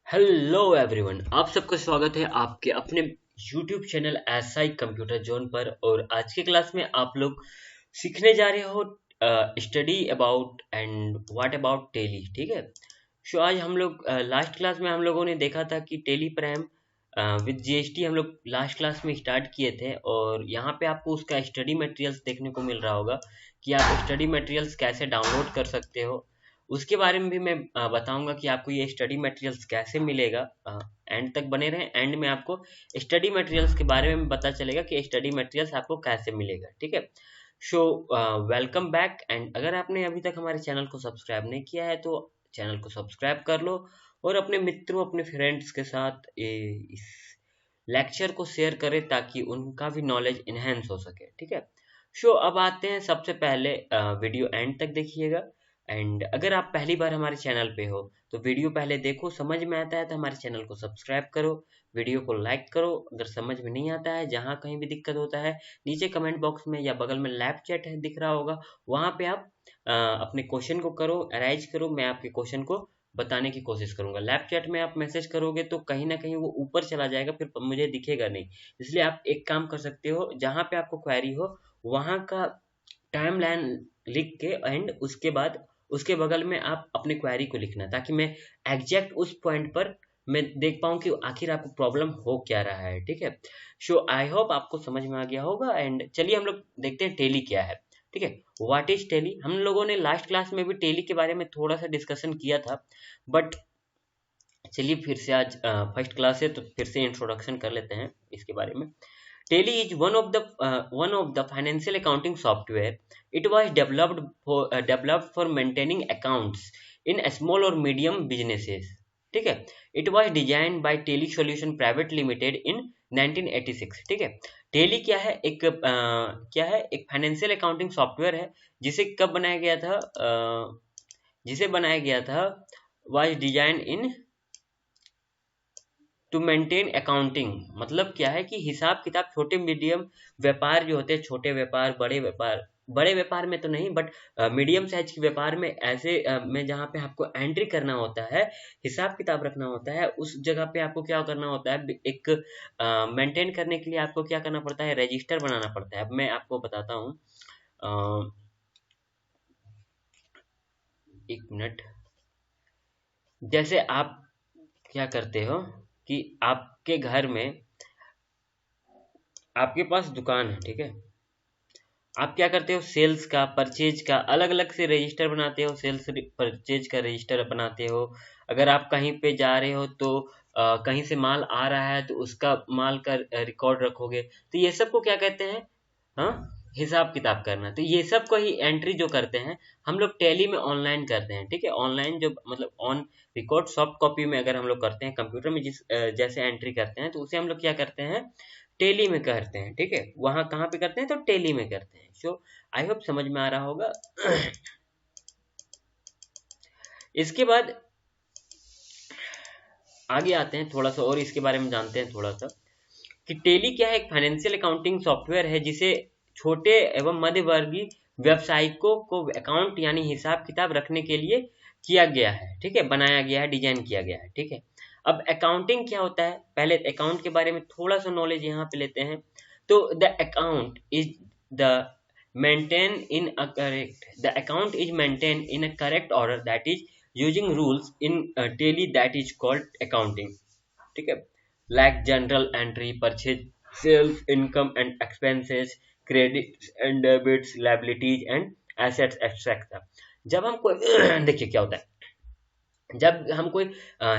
Hello everyone, आप सबका स्वागत है आपके अपने YouTube channel SI computer zone पर। और आज के क्लास में आप लोग सीखने जा रहे हो study about and what about Tally. ठीक है। सो आज हम लोग लास्ट क्लास में हम लोगों ने देखा था कि टेली प्राइम विद जीएसटी हम लोग लास्ट क्लास में स्टार्ट किए थे, और यहाँ पे आपको उसका स्टडी मटेरियल्स देखने को मिल रहा होगा कि आप स्टडी मटेरियल्स कैसे डाउनलोड कर सकते हो। उसके बारे में भी मैं बताऊंगा कि आपको ये स्टडी मटेरियल्स कैसे मिलेगा। एंड तक बने रहें, एंड में आपको स्टडी मटेरियल्स के बारे में पता चलेगा कि स्टडी मटेरियल्स आपको कैसे मिलेगा। ठीक है। So welcome back. एंड अगर आपने अभी तक हमारे चैनल को सब्सक्राइब नहीं किया है तो चैनल को सब्सक्राइब कर लो, और अपने मित्रों अपने फ्रेंड्स के साथ इस लेक्चर को शेयर करें ताकि उनका भी नॉलेज इन्हेंस हो सके। ठीक है। सो अब आते हैं, सबसे पहले वीडियो एंड तक देखिएगा। एंड अगर आप पहली बार हमारे चैनल पे हो तो वीडियो पहले देखो, समझ में आता है तो हमारे चैनल को सब्सक्राइब करो, वीडियो को लाइक करो। अगर समझ में नहीं आता है, जहाँ कहीं भी दिक्कत होता है, नीचे कमेंट बॉक्स में या बगल में लैब चैट है दिख रहा होगा, वहाँ पे आप अपने क्वेश्चन को करो, अराइज करो। मैं आपके क्वेश्चन को बताने की कोशिश करूंगा। लैब चैट में आप मैसेज करोगे तो कहीं ना कहीं वो ऊपर चला जाएगा, फिर मुझे दिखेगा नहीं। इसलिए आप एक काम कर सकते हो, जहाँ पे आपको क्वेरी हो वहाँ का टाइम लाइन लिख के एंड उसके बाद उसके बगल में आप अपने क्वेरी को लिखना, ताकि मैं एग्जैक्ट उस पॉइंट पर मैं देख पाऊँ कि आखिर आपको प्रॉब्लम हो क्या रहा है। ठीक है। सो आई होप आपको समझ में आ गया होगा। एंड चलिए हम लोग देखते हैं टेली क्या है। ठीक है। What is Tally. हम लोगों ने लास्ट क्लास में भी टेली के बारे में थोड़ा सा डिस्कशन किया था, बट चलिए फिर से आज फर्स्ट क्लास है तो फिर से इंट्रोडक्शन कर लेते हैं इसके बारे में। Tally is one of the financial accounting software. It was developed for maintaining accounts in small or medium businesses. ठीक है। It was designed by Tally Solution Private Limited in 1986। ठीक है। Tally क्या है, एक फाइनेंशियल अकाउंटिंग सॉफ्टवेयर है जिसे कब बनाया गया था, जिसे बनाया गया था was designed in to maintain accounting. मतलब क्या है कि हिसाब किताब, छोटे मीडियम व्यापार जो होते हैं, छोटे व्यापार, बड़े व्यापार में तो नहीं, बट मीडियम साइज के व्यापार में, ऐसे में जहाँ पे आपको एंट्री करना होता है, हिसाब किताब रखना होता है, उस जगह पे आपको क्या करना होता है, एक मेंटेन करने के लिए आपको क्या करना पड़ता है, रजिस्टर बनाना पड़ता है। अब मैं आपको बताता हूँ, एक मिनट। जैसे आप क्या करते हो कि आपके घर में, आपके पास दुकान है, ठीक है, आप क्या करते हो, सेल्स का, परचेज का अलग अलग से रजिस्टर बनाते हो, सेल्स परचेज का रजिस्टर बनाते हो। अगर आप कहीं पे जा रहे हो तो कहीं से माल आ रहा है तो उसका माल का रिकॉर्ड रखोगे। तो ये सब को क्या कहते हैं, हाँ, हिसाब किताब करना। तो ये सब को ही एंट्री जो करते हैं हम लोग टैली में ऑनलाइन करते हैं। ठीक है। ऑनलाइन जो मतलब ऑन रिकॉर्ड सॉफ्ट कॉपी में अगर हम लोग करते हैं कंप्यूटर में, जैसे एंट्री करते हैं, तो उसे हम लोग क्या करते हैं, टेली में करते हैं। ठीक है। वहां कहाँ पे करते हैं, तो टेली में करते हैं। सो आई होप समझ में आ रहा होगा। इसके बाद आगे आते हैं, थोड़ा सा और इसके बारे में जानते हैं थोड़ा सा कि टेली क्या है। एक फाइनेंशियल अकाउंटिंग सॉफ्टवेयर है जिसे छोटे एवं मध्य वर्गीय व्यवसायिकों को अकाउंट यानी हिसाब किताब रखने के लिए किया गया है। ठीक है, बनाया गया है, डिजाइन किया गया है। ठीक है। अब अकाउंटिंग क्या होता है, पहले अकाउंट के बारे में थोड़ा सा नॉलेज यहाँ पे लेते हैं। तो the account is the maintain in a correct the account is maintained in a correct order, that is using rules in tally that is called accounting. ठीक है। like general entry, purchase, sales, income and expenses, credits and debits, liabilities and assets etc. जब हम कोई देखिए क्या होता है, जब हम कोई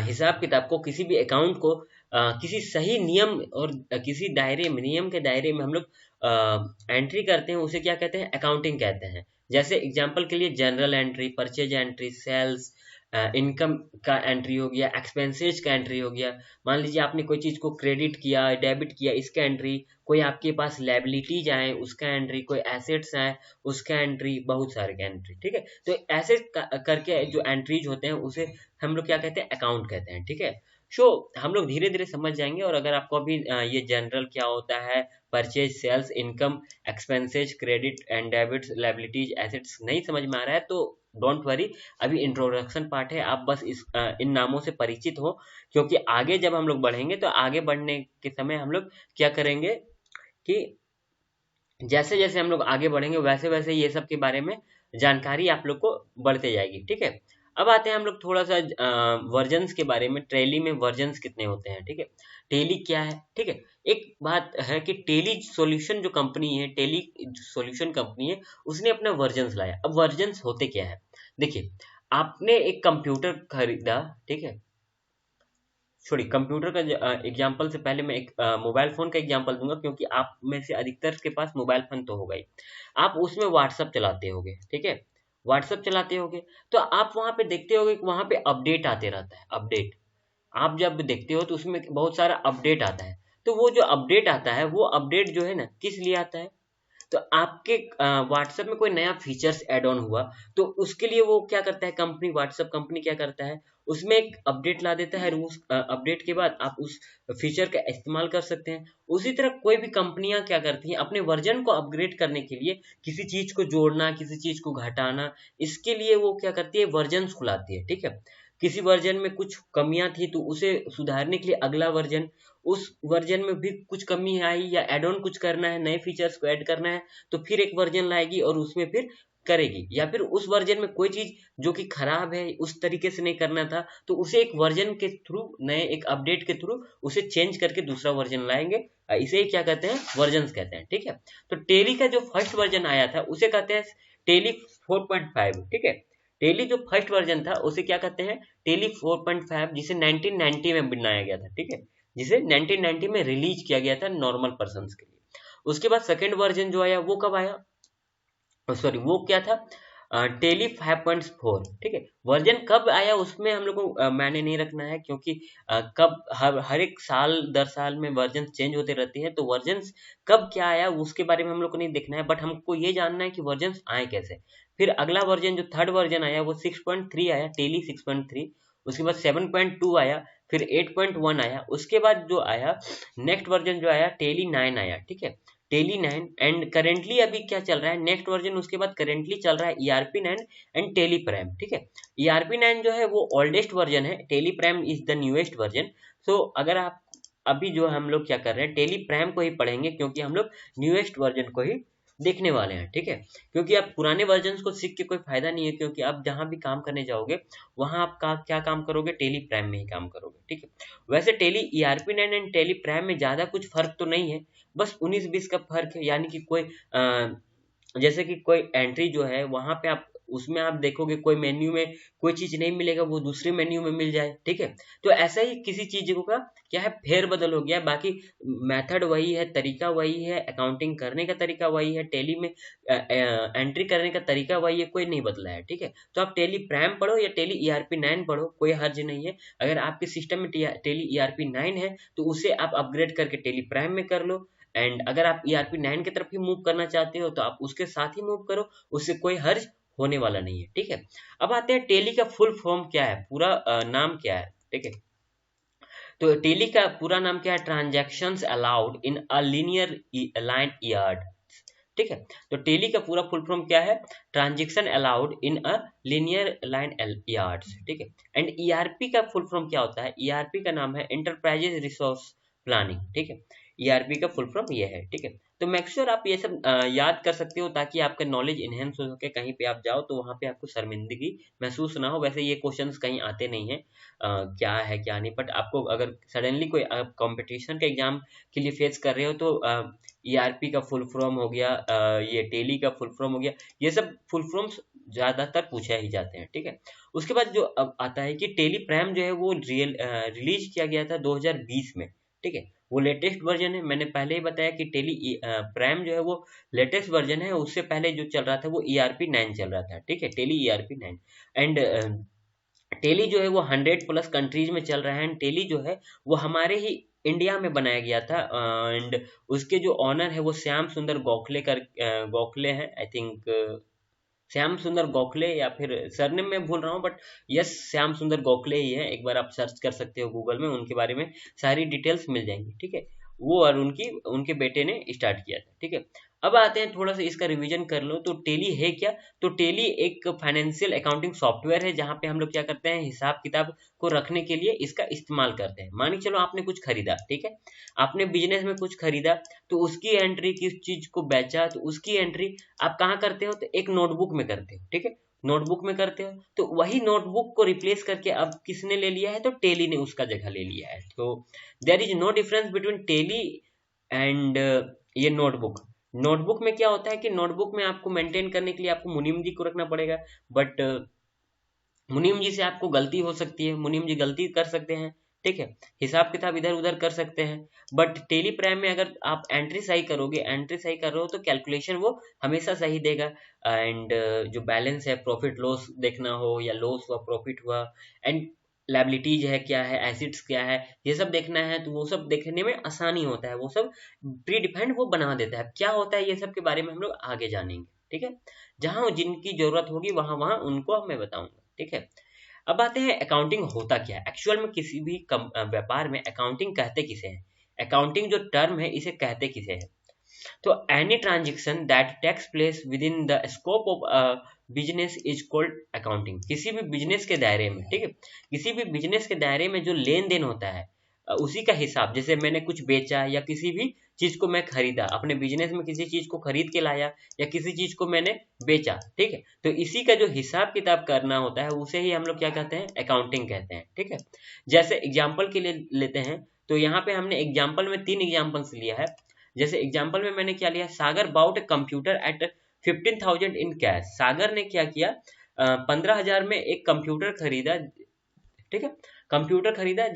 हिसाब किताब को, किसी भी अकाउंट को किसी सही नियम और किसी दायरे में, नियम के दायरे में हम लोग एंट्री करते हैं, उसे क्या कहते हैं, अकाउंटिंग कहते हैं। जैसे एग्जांपल के लिए journal entry, purchase entry, sales, income का एंट्री हो गया, एक्सपेंसेस का एंट्री हो गया। मान लीजिए आपने कोई चीज को क्रेडिट किया, डेबिट किया, इसका एंट्री। कोई आपके पास लायबिलिटीज आए, उसका एंट्री। कोई एसेट्स आए, उसका एंट्री। बहुत सारे का एंट्री। ठीक है। तो ऐसे करके जो एंट्रीज होते हैं उसे हम लोग क्या कहते हैं, अकाउंट कहते हैं। ठीक है। सो हम लोग धीरे धीरे समझ जाएंगे। और अगर आपको अभी ये जनरल क्या होता है, purchase, sales, income, expenses, credit and debits, liabilities, assets नहीं समझ में आ रहा है तो डोंट वरी, अभी इंट्रोडक्शन पार्ट है, आप बस इन नामों से परिचित हो, क्योंकि आगे जब हम लोग बढ़ेंगे तो आगे बढ़ने के समय हम लोग क्या करेंगे कि जैसे जैसे हम लोग आगे बढ़ेंगे वैसे वैसे ये सब के बारे में जानकारी आप लोग को बढ़ते जाएगी, ठीक है। अब आते हैं हम लोग थोड़ा सा वर्जन्स के बारे में, टेली में वर्जन्स कितने होते हैं, ठीक है। टेली क्या है, ठीक है। एक बात है कि टेली सॉल्यूशन जो कंपनी है, टेली सॉल्यूशन कंपनी है, उसने अपना वर्जन्स लाया। अब वर्जन्स होते क्या है, देखिए, आपने एक कंप्यूटर खरीदा, ठीक है। सॉरी, कंप्यूटर का एग्जांपल से पहले मैं एक मोबाइल फोन का एग्जांपल दूंगा, क्योंकि आप में से अधिकतर के पास मोबाइल फोन तो होगा ही। आप उसमें व्हाट्सअप चलाते होगे, ठीक है, व्हाट्सअप चलाते होगे, तो आप वहां पे देखते होगे कि वहां पे अपडेट आते रहता है, अपडेट। आप जब देखते हो तो उसमें बहुत सारा अपडेट आता है। तो वो जो अपडेट आता है, वो अपडेट जो है ना, किस लिए आता है, तो आपके व्हाट्सएप में कोई नया फीचर्स ऐड ऑन हुआ, तो उसके लिए वो क्या करता है, कंपनी, व्हाट्सएप कंपनी क्या करता है, उसमें एक अपडेट ला देता है, और उस अपडेट के बाद आप उस फीचर का इस्तेमाल कर सकते हैं। उसी तरह कोई भी कंपनियां क्या करती हैं, अपने वर्जन को अपग्रेड करने के लिए किसी चीज को जोड़ना, किसी चीज को घटाना, इसके लिए वो क्या करती है, वर्जन खुलाती है, ठीक है। किसी वर्जन में कुछ कमियां थी तो उसे सुधारने के लिए अगला वर्जन, उस वर्जन में भी कुछ कमी आई या एड ऑन कुछ करना है, नए फीचर्स को ऐड करना है, तो फिर एक वर्जन लाएगी और उसमें फिर करेगी। या फिर उस वर्जन में कोई चीज जो कि खराब है, उस तरीके से नहीं करना था, तो उसे एक वर्जन के थ्रू, नए एक अपडेट के थ्रू उसे चेंज करके दूसरा वर्जन लाएंगे। इसे क्या कहते हैं, वर्जन कहते हैं, ठीक है। तो टेली का जो फर्स्ट वर्जन आया था उसे कहते हैं टेली 4.5, ठीक है। टेली जो फर्स्ट वर्जन था उसे क्या कहते हैं, टेली 4.5, जिसे 1990 में बनाया गया था, ठीक है, जिसे 1990 में रिलीज किया गया था नॉर्मल पर्सन के लिए। उसके बाद सेकेंड वर्जन जो आया वो कब आया, सॉरी, वो क्या था, टेली 5.4, ठीक है। वर्जन कब आया उसमें हम लोग को मैंने नहीं रखना है, क्योंकि कब हर एक साल दर साल में वर्जन चेंज होते रहते हैं, तो वर्जन कब क्या आया उसके बारे में हम लोग को नहीं देखना है, बट हमको ये जानना है कि वर्जन आए कैसे। फिर अगला वर्जन जो थर्ड वर्जन आया वो 6.3 आया, टेली 6.3। उसके बाद 7.2 आया, फिर 8.1 आया। उसके बाद जो आया नेक्स्ट वर्जन जो आया टेली 9 आया, ठीक है, टेली 9। एंड करेंटली अभी क्या चल रहा है, नेक्स्ट वर्जन उसके बाद करेंटली चल रहा है ईआरपी 9 एंड टेली प्राइम, ठीक है। ईआरपी 9 जो है वो ओल्डेस्ट वर्जन है, Tally Prime is the newest version. So अगर आप अभी जो हम लोग क्या कर रहे हैं, टेली प्राइम को ही पढ़ेंगे, क्योंकि हम लोग न्यूएस्ट वर्जन को ही देखने वाले हैं, ठीक है। क्योंकि आप पुराने वर्जन को सीख के कोई फायदा नहीं है, क्योंकि आप जहां भी काम करने जाओगे वहां आप क्या काम करोगे, टेली प्राइम में ही काम करोगे, ठीक है। वैसे Tally ERP 9 and Tally Prime में ज्यादा कुछ फर्क तो नहीं है, बस 19-20 का फर्क है। यानी कि कोई जैसे कि कोई एंट्री जो है वहां पे आप उसमें आप देखोगे कोई मेन्यू में कोई चीज नहीं मिलेगा, वो दूसरे मेन्यू में मिल जाए, ठीक है। तो ऐसा ही किसी चीज का क्या है, फेर बदल हो गया, बाकी मेथड वही है, तरीका वही है, अकाउंटिंग करने का तरीका वही है, टेली में एंट्री करने का तरीका वही है, कोई नहीं बदला है, ठीक है। तो आप टेली प्राइम पढ़ो या टेली ईआरपी 9 पढ़ो, कोई हर्ज नहीं है। अगर आपके सिस्टम में टेली ईआरपी 9 है तो उसे आप अपग्रेड करके टेली प्राइम में कर लो। एंड अगर आप ईआरपी 9 की तरफ ही मूव करना चाहते हो तो आप उसके साथ ही मूव करो, उससे कोई हर्ज होने वाला नहीं है, ठीक है। अब आते हैं टेली का फुल फॉर्म क्या है, पूरा नाम क्या है, ठीक है। तो टेली का पूरा नाम क्या है, transactions allowed in a linear line yard, ठीक है। तो टेली का पूरा फुल फॉर्म क्या है, transaction allowed in a linear line yards, ठीक है। एंड ईआरपी का फुल फॉर्म क्या होता है, ईआरपी का नाम है इंटरप्राइजेज रिसोर्स प्लानिंग, ठीक है। ईआरपी का फुल फॉर्म ये है, ठीक है। तो मेक श्योर आप ये सब याद कर सकते हो, ताकि आपका नॉलेज इनहेंस हो सके, कहीं पे आप जाओ तो वहां पे आपको शर्मिंदगी महसूस ना हो। वैसे ये क्वेश्चंस कहीं आते नहीं है, क्या है क्या नहीं, बट आपको अगर सडनली कोई कंपटीशन के एग्जाम के लिए फेस कर रहे हो तो ईआरपी का फुल फॉर्म हो गया, ये टेली का फुल फॉर्म हो गया, ये सब फुल फॉर्म्स ज्यादातर पूछे ही जाते हैं, ठीक है। उसके बाद जो अब आता है कि टेली प्राइम जो है वो रिलीज किया गया था 2020 में, ठीक है। वो लेटेस्ट वर्जन है, मैंने पहले ही बताया कि टेली प्राइम जो है वो लेटेस्ट वर्जन है। उससे पहले जो चल रहा था वो ईआरपी 9 चल रहा था, ठीक है, टेली ईआरपी 9। एंड टेली जो है वो 100+ कंट्रीज में चल रहा है। एंड टेली जो है वो हमारे ही इंडिया में बनाया गया था। एंड उसके जो ऑनर है वो श्याम सुंदर गोखले हैं, आई थिंक श्याम सुंदर गोखले, या फिर सरनेम में भूल रहा हूँ, बट यस, श्याम सुंदर गोखले ही है। एक बार आप सर्च कर सकते हो गूगल में, उनके बारे में सारी डिटेल्स मिल जाएंगी, ठीक है। वो और उनके बेटे ने स्टार्ट किया था, ठीक है। अब आते हैं, थोड़ा सा इसका रिवीजन कर लो। तो टेली है क्या? तो टेली एक फाइनेंशियल अकाउंटिंग सॉफ्टवेयर है, जहां पे हम लोग क्या करते हैं, हिसाब किताब को रखने के लिए इसका इस्तेमाल करते हैं। मान के चलो आपने कुछ खरीदा, ठीक है, आपने बिजनेस में कुछ खरीदा, तो उसकी एंट्री, किस चीज को बेचा, तो उसकी एंट्री आप कहाँ करते हो? तो एक नोटबुक में करते हो, ठीक है, नोटबुक में करते हो। तो वही नोटबुक को रिप्लेस करके अब किसने ले लिया है? तो टेली ने उसका जगह ले लिया है। तो there is no difference between Tally and ये नोटबुक। नोटबुक में क्या होता है कि नोटबुक में आपको मेंटेन करने के लिए आपको मुनीम जी को रखना पड़ेगा, बट मुनीम जी से आपको गलती हो सकती है, मुनीम जी गलती कर सकते हैं, ठीक है, हिसाब किताब इधर उधर कर सकते हैं। बट टेली प्राइम में अगर आप एंट्री सही करोगे, एंट्री सही कर रहे हो, तो कैलकुलेशन वो हमेशा सही देगा। एंड जो बैलेंस है, प्रॉफिट लॉस देखना हो, या लॉस हुआ प्रॉफिट हुआ, एंड लायबिलिटीज है क्या है, एसिड्स क्या है, ये सब देखना है, तो वो सब देखने में आसानी होता है, वो सब प्री डिफाइंड वो बना देता है। क्या होता है ये सब के बारे में हम लोग आगे जानेंगे, ठीक है, जहां जिनकी जरूरत होगी वहां वहां उनको मैं बताऊंगा, ठीक है। अब आते हैं अकाउंटिंग होता क्या है एक्चुअल में। किसी भी व्यापार में अकाउंटिंग कहते किसे हैं? अकाउंटिंग जो टर्म है इसे कहते किसे हैं? तो any transaction that takes place within the scope of business is called accounting. किसी भी बिजनेस के दायरे में, ठीक है, किसी भी बिजनेस के दायरे में जो लेन देन होता है, उसी का हिसाब, जैसे मैंने कुछ बेचा या किसी भी चीज को मैं खरीदा, अपने बिजनेस में किसी चीज को खरीद के लाया या किसी चीज को मैंने बेचा, ठीक है, तो इसी का जो हिसाब किताब करना होता है उसे ही हम लोग क्या कहते हैं? अकाउंटिंग कहते हैं, ठीक है। जैसे एग्जाम्पल के लिए लेते हैं, तो यहाँ पे हमने एग्जाम्पल में 3 एग्जाम्पल्स लिया है। जैसे एग्जाम्पल में मैंने क्या लिया, Sagar bought a computer at 15,000 in cash. Sagar ने क्या किया, 15,000 में एक कंप्यूटर खरीदा, ठीक है, कंप्यूटर खरीदा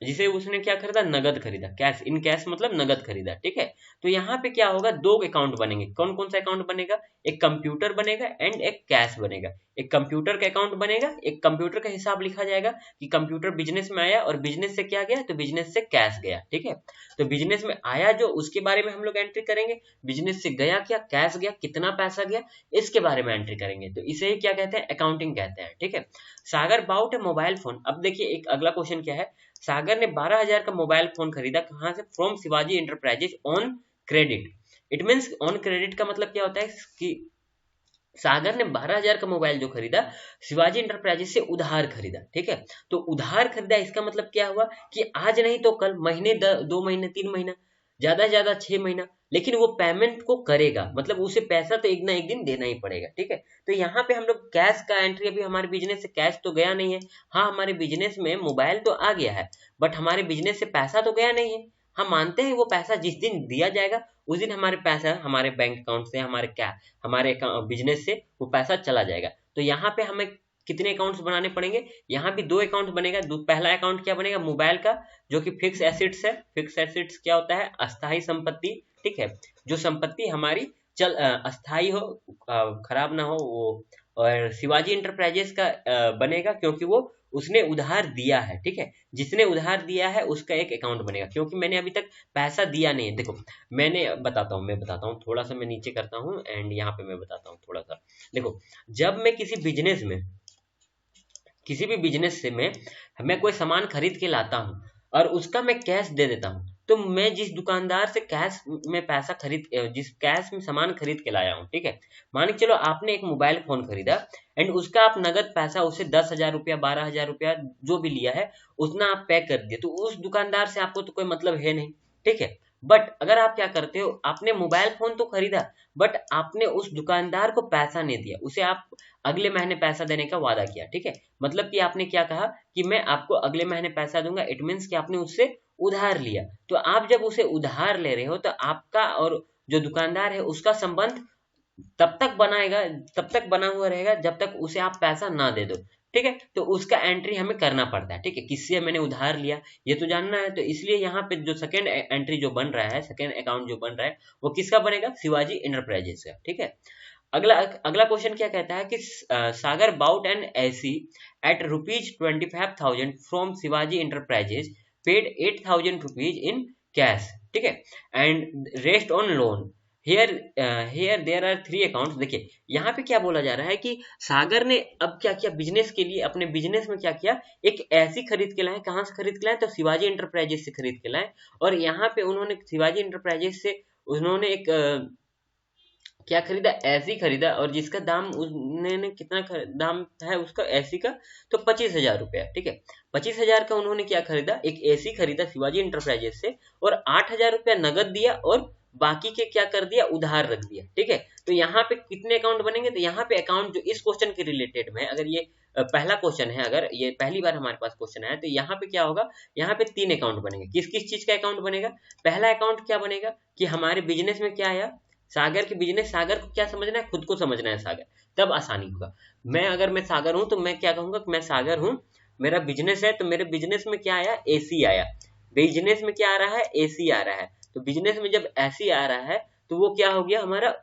जिसे उसने क्या खरीदा? नगद खरीदा, कैश, इन कैश मतलब नगद खरीदा, ठीक है। तो यहाँ पे क्या होगा, 2 अकाउंट बनेंगे। कौन कौन सा अकाउंट बनेगा? एक कंप्यूटर बनेगा एंड एक कैश बनेगा। एक कंप्यूटर का अकाउंट बनेगा, एक कंप्यूटर का हिसाब लिखा जाएगा कि कंप्यूटर बिजनेस में आया और बिजनेस से क्या गया? तो बिजनेस से कैश गया, ठीक है। तो बिजनेस में आया जो, उसके बारे में हम लोग एंट्री करेंगे। बिजनेस से गया क्या? कैश गया, कितना पैसा गया, इसके बारे में एंट्री करेंगे। तो इसे ही क्या कहते हैं? अकाउंटिंग कहते हैं, ठीक है। सागर बाउट ए मोबाइल फोन। अब देखिए एक अगला क्वेश्चन क्या है, सागर ने 12,000 का मोबाइल फोन खरीदा, कहां से? From Shivaji enterprises on credit. It means on credit का मतलब क्या होता है कि सागर ने 12,000 का मोबाइल जो खरीदा शिवाजी इंटरप्राइजेज से उधार खरीदा, ठीक है। तो उधार खरीदा, इसका मतलब क्या हुआ कि आज नहीं तो कल, महीने 2 महीने 3 महीना, ज्यादा से ज्यादा 6 महीना, लेकिन वो पेमेंट को करेगा, मतलब उसे पैसा तो एक ना एक दिन देना ही पड़ेगा, ठीक है। तो यहाँ पे हम लोग कैश का एंट्री, अभी हमारे बिजनेस से कैश तो गया नहीं है। हाँ, हमारे बिजनेस में मोबाइल तो आ गया है, बट हमारे बिजनेस से पैसा तो गया नहीं है। हम मानते हैं वो पैसा जिस दिन दिया जाएगा उस दिन हमारे पैसा हमारे बैंक अकाउंट से, हमारे बिजनेस से वो पैसा चला जाएगा। तो यहाँ पे हमें कितने अकाउंट्स बनाने पड़ेंगे? यहाँ भी 2 अकाउंट बनेगा। पहला अकाउंट क्या बनेगा? मोबाइल का, जो कि फिक्स एसेट्स है। फिक्स एसेट्स क्या होता है? अस्थाई संपत्ति, ठीक है, जो संपत्ति हमारी अस्थाई हो, खराब ना हो वो। और शिवाजी इंटरप्राइजेस का बनेगा, क्योंकि वो उसने उधार दिया है, ठीक है, जिसने उधार दिया है उसका एक अकाउंट बनेगा, क्योंकि मैंने अभी तक पैसा दिया नहीं है। देखो मैं बताता हूँ, थोड़ा सा मैं नीचे करता हूँ एंड यहाँ पे मैं बताता हूँ थोड़ा सा। देखो, जब मैं किसी भी बिजनेस से मैं कोई सामान खरीद के लाता हूँ और उसका मैं कैश दे देता हूँ, तो मैं जिस दुकानदार से कैश में जिस कैश में सामान खरीद के लाया हूँ, ठीक है, मान के चलो आपने एक मोबाइल फोन खरीदा एंड उसका आप नगद पैसा उसे 10,000 रुपया, 12,000 रुपया जो भी लिया है उतना आप पे कर दिए, तो उस दुकानदार से आपको तो कोई मतलब है नहीं, ठीक है। बट अगर आप क्या करते हो, आपने मोबाइल फोन तो खरीदा बट आपने उस दुकानदार को पैसा नहीं दिया, उसे आप अगले महीने पैसा देने का वादा किया, ठीक है। मतलब कि आपने क्या कहा कि मैं आपको अगले महीने पैसा दूंगा, इट मीन्स कि आपने उससे उधार लिया। तो आप जब उसे उधार ले रहे हो तो आपका और जो दुकानदार है उसका संबंध तब तक बना हुआ रहेगा जब तक उसे आप पैसा ना दे दो, ठीक है। तो उसका एंट्री हमें करना पड़ता है, ठीक है, किससे मैंने उधार लिया ये तो जानना है। तो इसलिए यहाँ पे जो सेकंड एंट्री जो बन रहा है, सेकंड अकाउंट जो बन रहा है वो किसका बनेगा? शिवाजी इंटरप्राइजेस का, ठीक है। अगला क्वेश्चन क्या कहता है कि Sagar bought an AC at ₹25,000 from Shivaji Enterprises, paid 8,000 rupees in cash, ठीक है, and rest on loan. Here there are 3 accounts. देखिए यहाँ पे क्या बोला जा रहा है कि सागर ने अब क्या किया, बिजनेस के लिए, अपने बिजनेस में क्या किया, एक ऐसी खरीद के लाए। कहाँ से खरीद के लाए? तो शिवाजी इंटरप्राइजेस से खरीद के लाए। और यहाँ पे उन्होंने शिवाजी इंटरप्राइजेस से उन्होंने एक क्या खरीदा, एसी खरीदा, और जिसका दाम उन्होंने कितना दाम है उसका एसी का, तो 25,000 रुपया। ठीक है, 25,000 का उन्होंने क्या खरीदा, एक एसी खरीदा शिवाजी इंटरप्राइजेस से, और 8,000 रुपया नगद दिया, और बाकी के क्या कर दिया, उधार रख दिया। ठीक है, तो यहाँ पे कितने अकाउंट बनेंगे, तो यहाँ पे अकाउंट जो इस क्वेश्चन के रिलेटेड में, अगर ये पहला क्वेश्चन है, अगर ये पहली बार हमारे पास क्वेश्चन आया, तो यहाँ पे क्या होगा, यहाँ पे 3 अकाउंट बनेंगे। किस किस चीज का अकाउंट बनेगा, पहला अकाउंट क्या बनेगा कि हमारे बिजनेस में क्या आया, सागर की बिजनेस, सागर को क्या समझना है, खुद को समझना है सागर, तब आसानी होगा। अगर मैं सागर हूं तो मैं क्या कहूंगा कि मैं सागर हूं, मेरा बिजनेस है, तो मेरे बिजनेस में क्या आया, एसी आया। बिजनेस में क्या आ रहा है, एसी आ रहा है। तो बिजनेस में जब एसी आ रहा है तो वो क्या हो गया हमारा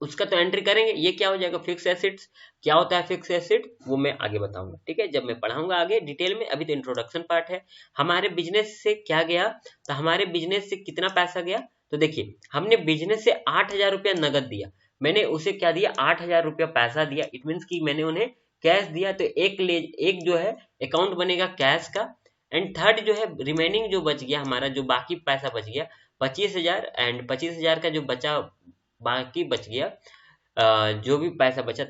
उसका तो एंट्री करेंगे। ये क्या हो जाएगा, फिक्स एसेट्स। क्या होता है फिक्स एसेट, वो मैं आगे बताऊंगा। ठीक है, जब मैं पढ़ाऊंगा आगे डिटेल में, अभी तो इंट्रोडक्शन पार्ट है। हमारे बिजनेस से क्या गया, तो हमारे बिजनेस से कितना पैसा गया, तो देखिए हमने बिजनेस से 8,000 रुपया नगद दिया, मैंने उसे क्या दिया, 8,000 रुपया पैसा दिया। इट मीन्स कि मैंने उन्हें कैश दिया। तो एक जो है अकाउंट बनेगा कैश का, एंड थर्ड जो है रिमेनिंग जो बच गया हमारा, जो बाकी पैसा बच गया 25,000, एंड 25,000 का जो बचा बाकी बच गया, जो भी पैसा बचा,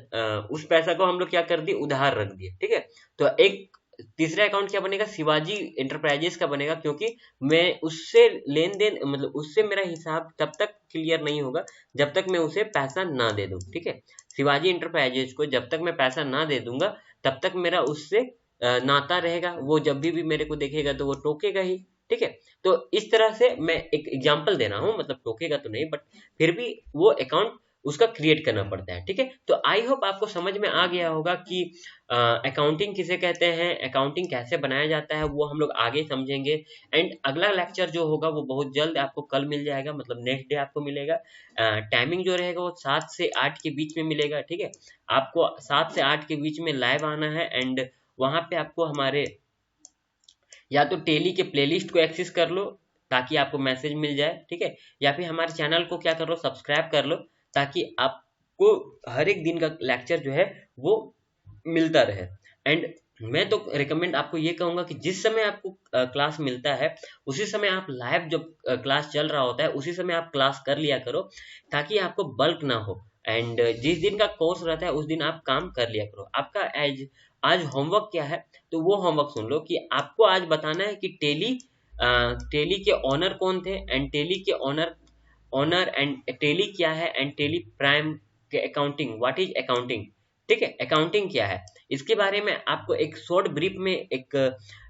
उस पैसा को हम लोग क्या कर दिए, उधार रख दिए। ठीक है, तो एक तीसरा अकाउंट क्या बनेगा, शिवाजी इंटरप्राइजेस का बनेगा, क्योंकि मैं उससे लेन देन, मतलब उससे मेरा हिसाब तब तक क्लियर नहीं होगा जब तक मैं उसे पैसा ना दे दूं। ठीक है, शिवाजी इंटरप्राइजेस को जब तक मैं पैसा ना दे दूंगा तब तक मेरा उससे नाता रहेगा। वो जब भी मेरे को देखेगा तो वो टोकेगा ही। ठीक है, तो इस तरह से मैं एक एग्जांपल दे रहा हूं, मतलब टोकेगा तो नहीं, बट फिर भी वो अकाउंट उसका क्रिएट करना पड़ता है। ठीक है, तो आई होप आपको समझ में आ गया होगा कि अकाउंटिंग किसे कहते हैं, अकाउंटिंग कैसे बनाया जाता है, वो हम लोग आगे समझेंगे। एंड अगला लेक्चर जो होगा वो बहुत जल्द आपको कल मिल जाएगा, मतलब नेक्स्ट डे आपको मिलेगा। टाइमिंग जो रहेगा वो 7 से 8 के बीच में मिलेगा। ठीक है, आपको 7 से 8 के बीच में लाइव आना है, एंड वहां पे आपको हमारे या तो टेली के प्लेलिस्ट को एक्सेस कर लो ताकि आपको मैसेज मिल जाए। ठीक है, या फिर हमारे चैनल को क्या कर लो, सब्सक्राइब कर लो, ताकि आपको हर एक दिन का लेक्चर जो है वो मिलता रहे। एंड मैं तो रिकमेंड आपको ये कहूंगा कि जिस समय आपको क्लास मिलता है उसी समय आप लाइव, जब क्लास चल रहा होता है उसी समय आप क्लास कर लिया करो, ताकि आपको बल्क ना हो। एंड जिस दिन का कोर्स रहता है उस दिन आप काम कर लिया करो। आपका आज होमवर्क क्या है, तो वो होमवर्क सुन लो कि आपको आज बताना है कि टेली के ऑनर कौन थे, एंड टेली के ऑनर एंड टेली क्या है, एंड टेली प्राइम के अकाउंटिंग, व्हाट इज अकाउंटिंग। ठीक है, अकाउंटिंग क्या है, इसके बारे में आपको एक शॉर्ट ब्रीफ में एक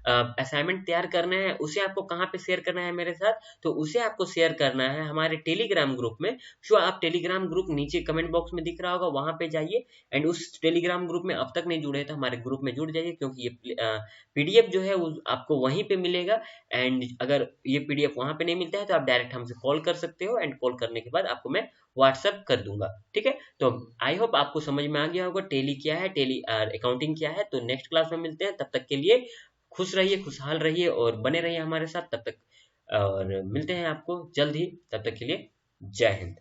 असाइनमेंट तैयार करना है। उसे आपको कहाँ पे शेयर करना है मेरे साथ, तो उसे आपको शेयर करना है हमारे टेलीग्राम ग्रुप में। जो आप टेलीग्राम ग्रुप नीचे कमेंट बॉक्स में दिख रहा होगा, वहां पे जाइए, एंड उस टेलीग्राम ग्रुप में अब तक नहीं जुड़े तो हमारे ग्रुप में जुड़ जाइए, क्योंकि ये पीडीएफ जो है वो आपको वहीं पे मिलेगा। एंड अगर ये पीडीएफ वहां पे नहीं मिलता है तो आप डायरेक्ट हमसे कॉल कर सकते हो, एंड कॉल करने के बाद आपको मैं व्हाट्सएप कर दूंगा। ठीक है, तो आई होप आपको समझ में आ गया होगा टेली क्या है, टेली अकाउंटिंग क्या है। तो नेक्स्ट क्लास में मिलते हैं, तब तक के लिए खुश रहिए, खुशहाल रहिए, और बने रहिए हमारे साथ तब तक, और मिलते हैं आपको जल्द ही। तब तक के लिए जय हिंद।